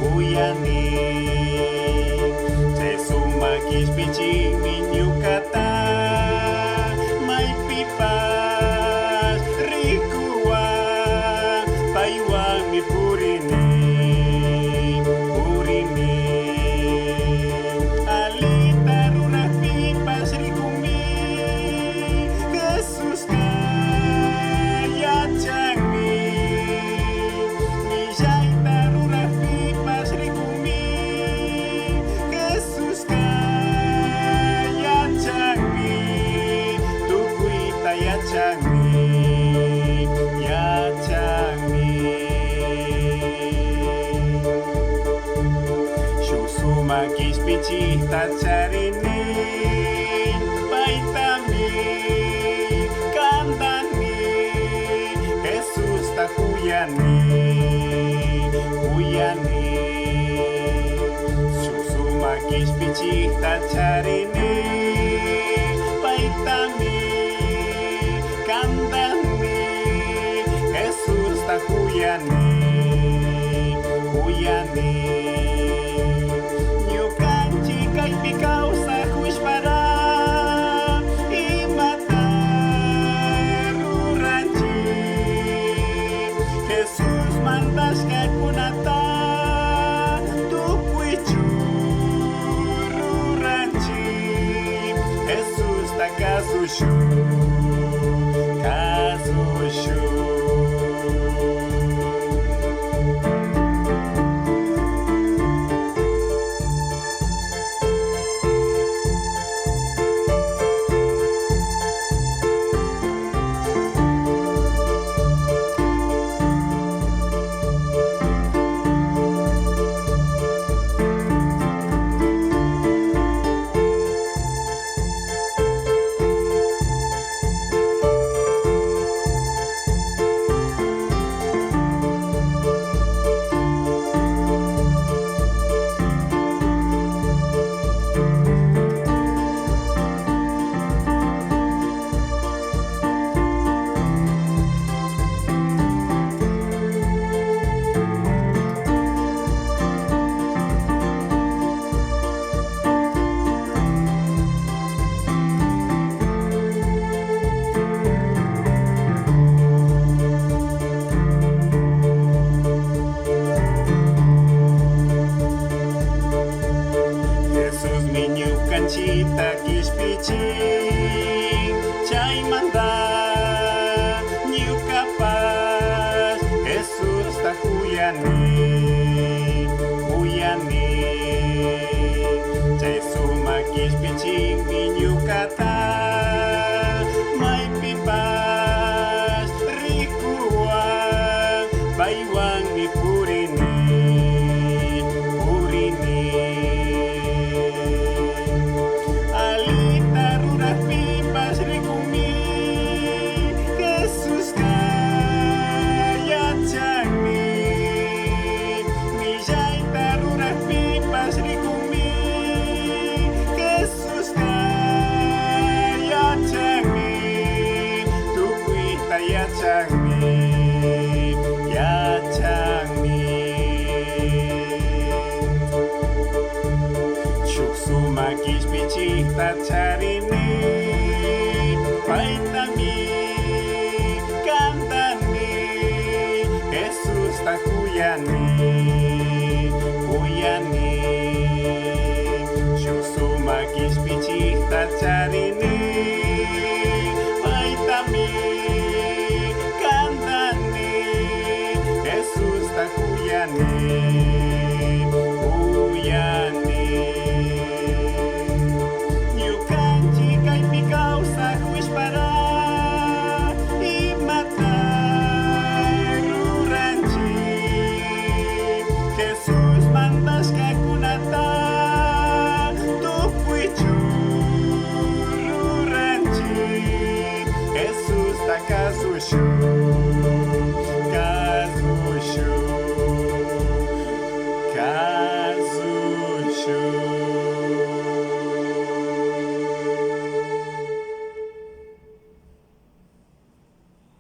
kuyani Jesu magis piching minyu kata may pipas rikuwa paiwang mi purini alita rurah pipas rikumi Jesus kaya changi misay tarurah pipas rikumi Jesus kaya changi tukui taya changi ya changi magis pichih tacharini paitami kantani Jesus takuyani susu magis pichih tacharini paitami kantani Jesus takuyani Kay pikaw sa kuis para imata ruranchi Jesus mantas kay punata tukui ruranchi Jesus tagasushu Cita kis piching chay manda niu kapas Jesus takuyani Jesu magis piching minyu kata may pipas rikuwa baiwang mi purini Magis pichih tacharini paitami kantani Jesus takuyani susu magis pichih tacharini paitami kantani Jesus takuyani